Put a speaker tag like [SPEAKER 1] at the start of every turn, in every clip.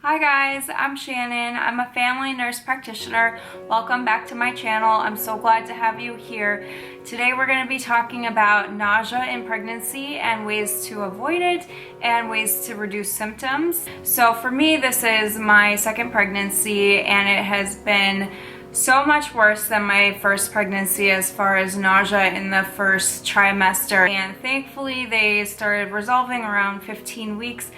[SPEAKER 1] Hi guys, I'm Shannon. I'm a family nurse practitioner. Welcome back to my channel. I'm so glad to have you here. Today we're going to be talking about nausea in pregnancy and ways to avoid it and ways to reduce symptoms. So for me, this is my second pregnancy and it has been so much worse than my first pregnancy as far as nausea in the first trimester, and thankfully they started resolving around 15 weeks.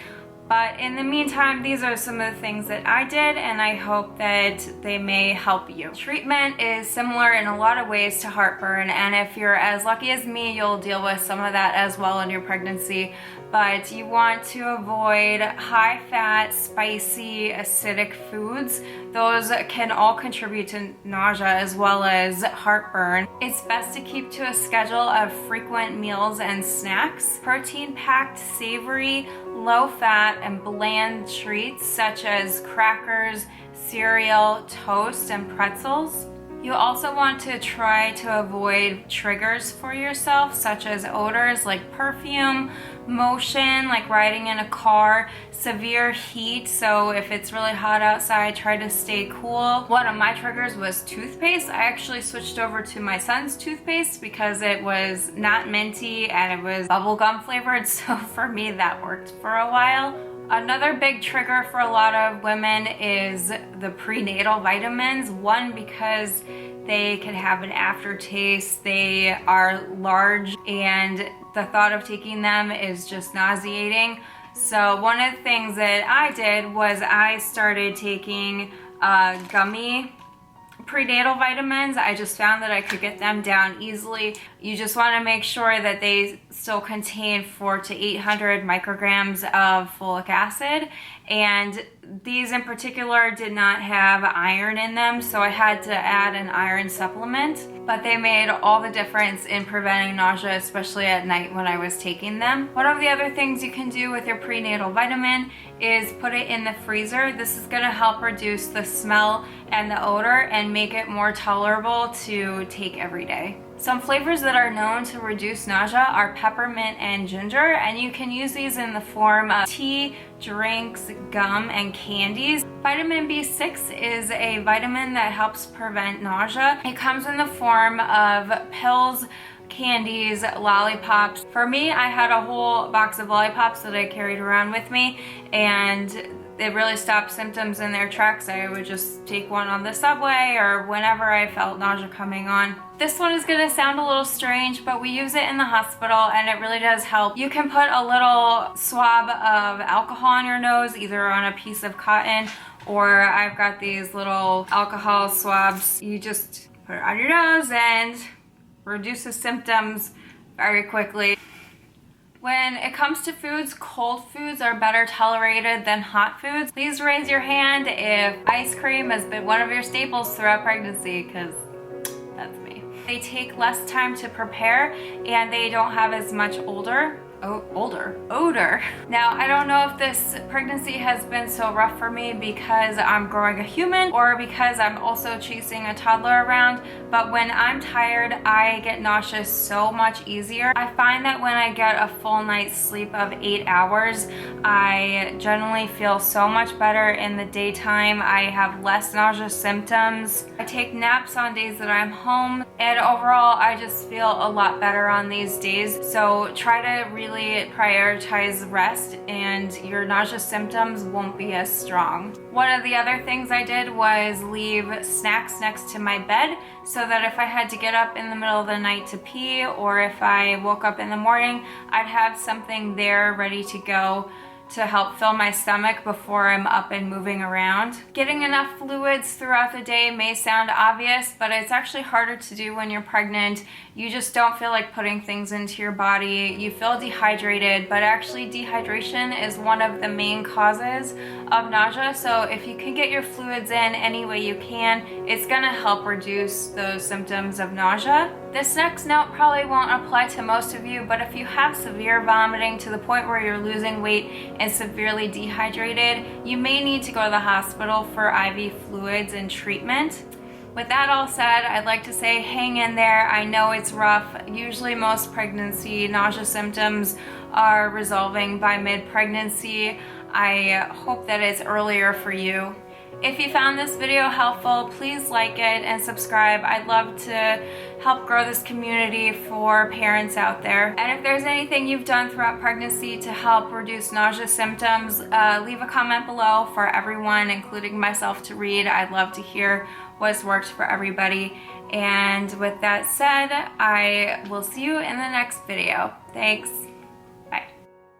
[SPEAKER 1] But in the meantime, these are some of the things that I did, and I hope that they may help you. Treatment is similar in a lot of ways to heartburn, and if you're as lucky as me, you'll deal with some of that as well in your pregnancy. But you want to avoid high-fat, spicy, acidic foods. Those can all contribute to nausea as well as heartburn. It's best to keep to a schedule of frequent meals and snacks. Protein-packed, savory, low-fat, and bland treats such as crackers, cereal, toast, and pretzels. You also want to try to avoid triggers for yourself, such as odors like perfume, motion like riding in a car, severe heat, so if it's really hot outside, try to stay cool. One of my triggers was toothpaste. I actually switched over to my son's toothpaste because it was not minty and it was bubblegum flavored, so for me that worked for a while. Another big trigger for a lot of women is the prenatal vitamins. One, because they can have an aftertaste, they are large, and the thought of taking them is just nauseating. So one of the things that I did was I started taking gummy prenatal vitamins. I just found that I could get them down easily. You just want to make sure that they still contain 400 to 800 micrograms of folic acid, and these in particular did not have iron in them, so I had to add an iron supplement, but they made all the difference in preventing nausea, especially at night when I was taking them. One of the other things you can do with your prenatal vitamin is put it in the freezer. This is going to help reduce the smell and the odor and make it more tolerable to take every day. Some flavors that are known to reduce nausea are peppermint and ginger, and you can use these in the form of tea, drinks, gum, and candies. Vitamin B6 is a vitamin that helps prevent nausea. It comes in the form of pills, candies, lollipops. For me, I had a whole box of lollipops that I carried around with me, and it really stopped symptoms in their tracks. I would just take one on the subway or whenever I felt nausea coming on. This one is gonna sound a little strange, but we use it in the hospital and it really does help. You can put a little swab of alcohol on your nose, either on a piece of cotton, or I've got these little alcohol swabs. You just put it on your nose and reduces symptoms very quickly. When it comes to foods, cold foods are better tolerated than hot foods. Please raise your hand if ice cream has been one of your staples throughout pregnancy, because that's me. They take less time to prepare and they don't have as much odor. Now, I don't know if this pregnancy has been so rough for me because I'm growing a human or because I'm also chasing a toddler around, but when I'm tired, I get nauseous so much easier. I find that when I get a full night's sleep of 8 hours, I generally feel so much better in the daytime. I have less nauseous symptoms. I take naps on days that I'm home, and overall, I just feel a lot better on these days. So try to really prioritize rest and your nausea symptoms won't be as strong. One of the other things I did was leave snacks next to my bed so that if I had to get up in the middle of the night to pee, or if I woke up in the morning, I'd have something there ready to go to help fill my stomach before I'm up and moving around. Getting enough fluids throughout the day may sound obvious, but it's actually harder to do when you're pregnant. You just don't feel like putting things into your body. You feel dehydrated, but actually dehydration is one of the main causes of nausea. So if you can get your fluids in any way you can, it's gonna help reduce those symptoms of nausea. This next note probably won't apply to most of you, but if you have severe vomiting to the point where you're losing weight and severely dehydrated, you may need to go to the hospital for IV fluids and treatment. With that all said, I'd like to say hang in there. I know it's rough. Usually most pregnancy nausea symptoms are resolving by mid-pregnancy. I hope that it's earlier for you. If you found this video helpful, please like it and subscribe. I'd love to help grow this community for parents out there. And if there's anything you've done throughout pregnancy to help reduce nausea symptoms, leave a comment below for everyone, including myself, to read. I'd love to hear what's worked for everybody. And with that said, I will see you in the next video. Thanks.